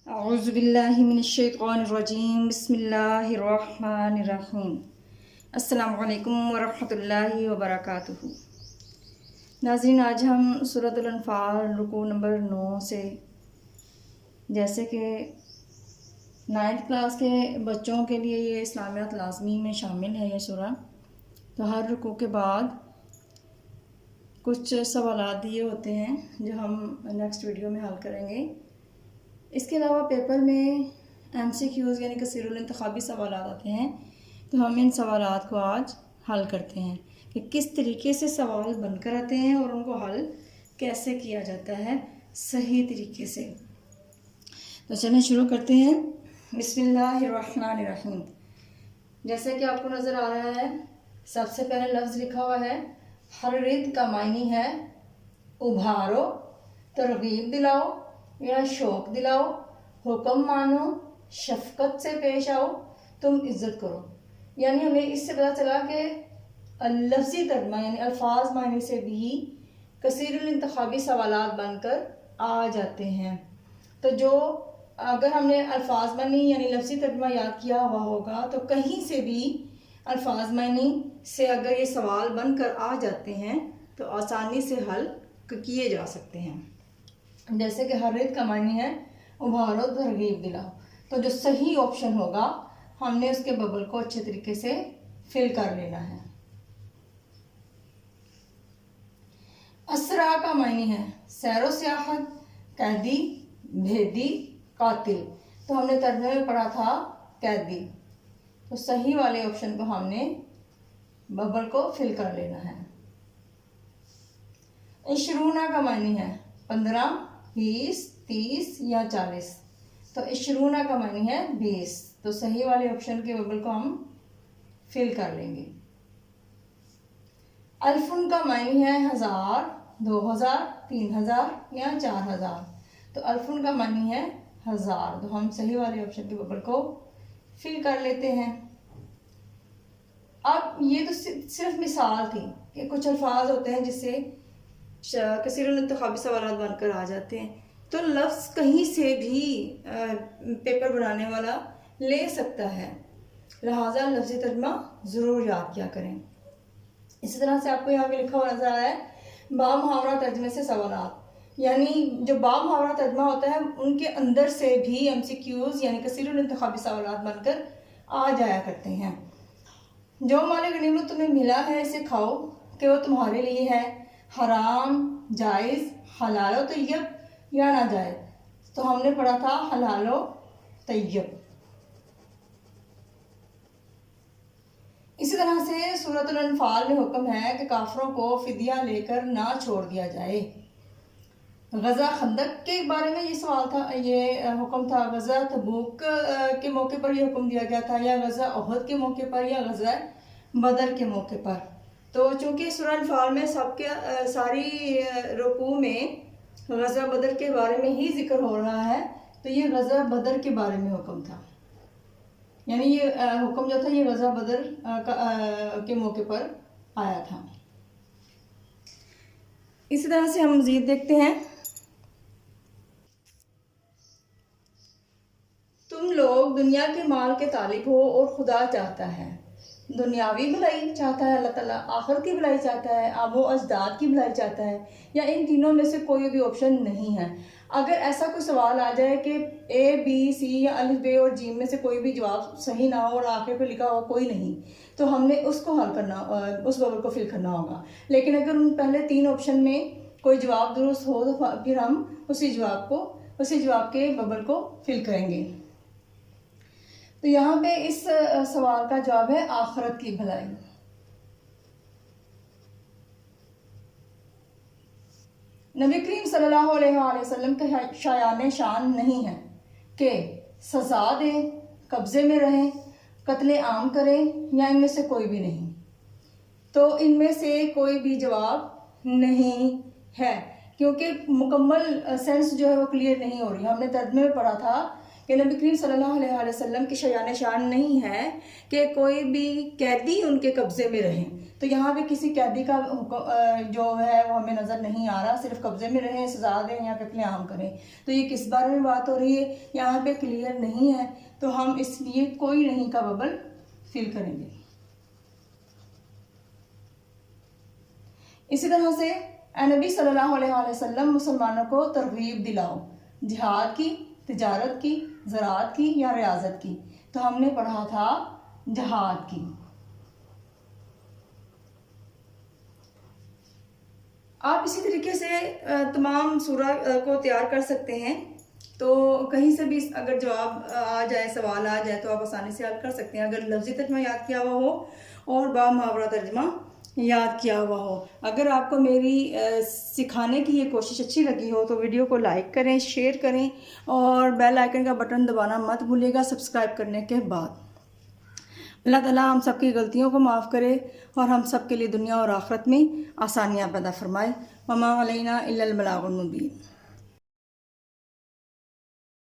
औज़ुबिल्लाहि मिनश्शैतानिर्रजीम बिस्मिल्लाहिर्रहमानिर्रहीम। अस्सलामु अलैकुम वरहमतुल्लाहि वबरकातुहू। नाज़रीन, आज हम सूरतुल अनफ़ाल रुकू नंबर 9 से, जैसे कि 9th क्लास के बच्चों के लिए ये इस्लामियात लाज़मी में शामिल है ये सूरा, तो हर रुकू के बाद कुछ सवालात दिए होते हैं जो हम नेक्स्ट वीडियो में हल करेंगे। इसके अलावा पेपर में MCQs यानी कसीरुल इंतखाबी सवाल आते हैं, तो हम इन सवालात को आज हल करते हैं कि किस तरीके से सवाल बनकर आते हैं और उनको हल कैसे किया जाता है सही तरीके से। तो चलिए शुरू करते हैं। बिस्मिल्लाहिर्रहमानिर्रहीम। जैसे कि आपको नज़र आ रहा है, सबसे पहले लफ्ज़ लिखा हुआ है हर्रिद का मायनी है उभारो, तरगीब दिलाओ या शौक दिलाओ, हुक्म मानो, शफकत से पेश आओ, तुम इज्जत करो। यानी हमें इससे पता चला कि लफ्ज़ी तर्जुमा यानी अल्फाज मायने से भी कसीरुल इंतखाबी सवालात बनकर आ जाते हैं। तो जो अगर हमने अल्फाज मानी यानी लफ्ज़ी तर्जुमा याद किया हुआ होगा, तो कहीं से भी अल्फाज मानी से अगर ये सवाल बनकर आ जाते हैं तो आसानी से हल किए जा सकते हैं। जैसे कि हर्रिद का मानी है उभारो, तरगीब दिलाओ, तो जो सही ऑप्शन होगा हमने उसके बबल को अच्छे तरीके से फिल कर लेना है। असरा का मानी है सैरो सियाहत, कैदी, भेदी, कातिल, तो हमने तर्जुमे में पढ़ा था कैदी, तो सही वाले ऑप्शन को हमने बबल को फिल कर लेना है। इशरूना का मानी है 15, 20, 30 या 40, तो इशरूना का मानी है 20, तो सही वाले ऑप्शन के बबल को हम फिल कर लेंगे। अल्फुन का मानी है 1000, 2000, 3000 या 4000, तो अल्फुन का मानी है 1000, तो हम सही वाले ऑप्शन के बबल को फिल कर लेते हैं। अब ये तो सिर्फ मिसाल थी कि कुछ अल्फाज होते हैं जिससे कसीरुल इंतखाबी सवालात बनकर आ जाते हैं, तो लफ्ज़ कहीं से भी पेपर बनाने वाला ले सकता है, लिहाजा लफ्ज़ी तर्जुमा ज़रूर याद किया करें। इसी तरह से आपको यहाँ पे लिखा हुआ नजर आ रहा है बामुहावरा तर्जुमे से सवालात, यानी जो बामुहावरा तर्जुमा होता है उनके अंदर से भी MCQs यानी कसीरुल इंतखाबी सवालात बनकर आ जाया करते हैं। जो माल गनीमत तुम्हें मिला है इसे खाओ कि वो तुम्हारे लिए है, हराम, जायज़, हलालो तय्यब या नाजायज़, तो हमने पढ़ा था हलालो तय्यब। इसी तरह से सूरतुल अनफाल में हुक्म है कि काफिरों को फिदिया लेकर ना छोड़ दिया जाए। गज़ा खंदक के बारे में ये सवाल था, ये हुक्म था, गज़ा तबूक के मौके पर यह हुक्म दिया गया था या गज़ा उहद के मौके पर या गज़ा बदर के मौके पर। तो चूँकि सूरह अनफाल में सबके सारी रुकू में गज़ा बदर के बारे में ही जिक्र हो रहा है, तो ये गज़ा बदर के बारे में हुक्म था, यानी ये हुक्म जो था ये गज़ा बदर के मौके पर आया था। इसी तरह से हम मज़ीद देखते हैं, तुम लोग दुनिया के माल के तालिब हो और खुदा चाहता है, दुनियावी भलाई चाहता है अल्लाह ताला, आखिरत की भलाई चाहता है, आबो अजदाद की भलाई चाहता है, या इन तीनों में से कोई भी ऑप्शन नहीं है। अगर ऐसा कोई सवाल आ जाए कि A, B, C या अलिफ, बे और जीम में से कोई भी जवाब सही ना हो और आखिर पे लिखा हो कोई नहीं, तो हमने उसको हल करना, उस बबल को फिल करना होगा। लेकिन अगर उन पहले 3 ऑप्शन में कोई जवाब दुरुस्त हो तो फिर हम उसी जवाब के बबल को फिल करेंगे। तो यहाँ पे इस सवाल का जवाब है आखिरत की भलाई। नबी करीम सल्लल्लाहु अलैहि वसल्लम का शायान शान नहीं है कि सजा दें, कब्जे में रहें, कत्ले आम करें या इनमें से कोई भी नहीं, तो इनमें से कोई भी जवाब नहीं है, क्योंकि मुकम्मल सेंस जो है वो क्लियर नहीं हो रही। हमने तर्जुमे में पढ़ा था कि नबी करीम सल्लल्लाहु अलैहि वसल्लम की शायान शान नहीं है कि कोई भी कैदी उनके कब्जे में रहे, तो यहाँ पे किसी कैदी का जो है वो हमें नज़र नहीं आ रहा, सिर्फ कब्जे में रहें, सजा दें या कत्लेआम करें। तो ये किस बारे में बात हो रही है यहाँ पे क्लियर नहीं है, तो हम इसलिए कोई नहीं का बबल फिल करेंगे। इसी तरह से नबी सल्लल्लाहु अलैहि वसल्लम मुसलमानों को तरगीब दिलाओ जिहाद की, तिजारत की, ज़राअत की या रियाजत की। तो हमने पढ़ा था जिहाद की। आप इसी तरीके से तमाम सूरा को तैयार कर सकते हैं। तो कहीं से भी अगर जवाब आ जाए, सवाल आ जाए, तो आप आसानी से हल कर सकते हैं अगर लफ्ज़ी तर्जमा याद किया हुआ हो और बा मुहावरा तर्जमा याद किया हुआ हो। अगर आपको मेरी सिखाने की ये कोशिश अच्छी लगी हो तो वीडियो को लाइक करें, शेयर करें और बेल आइकन का बटन दबाना मत भूलिएगा सब्सक्राइब करने के बाद। अल्लाह ताला हम सब की गलतियों को माफ़ करे और हम सब के लिए दुनिया और आखिरत में आसानियाँ पैदा फरमाए। वमा अलैना इल्लल बलागुल मुबीन।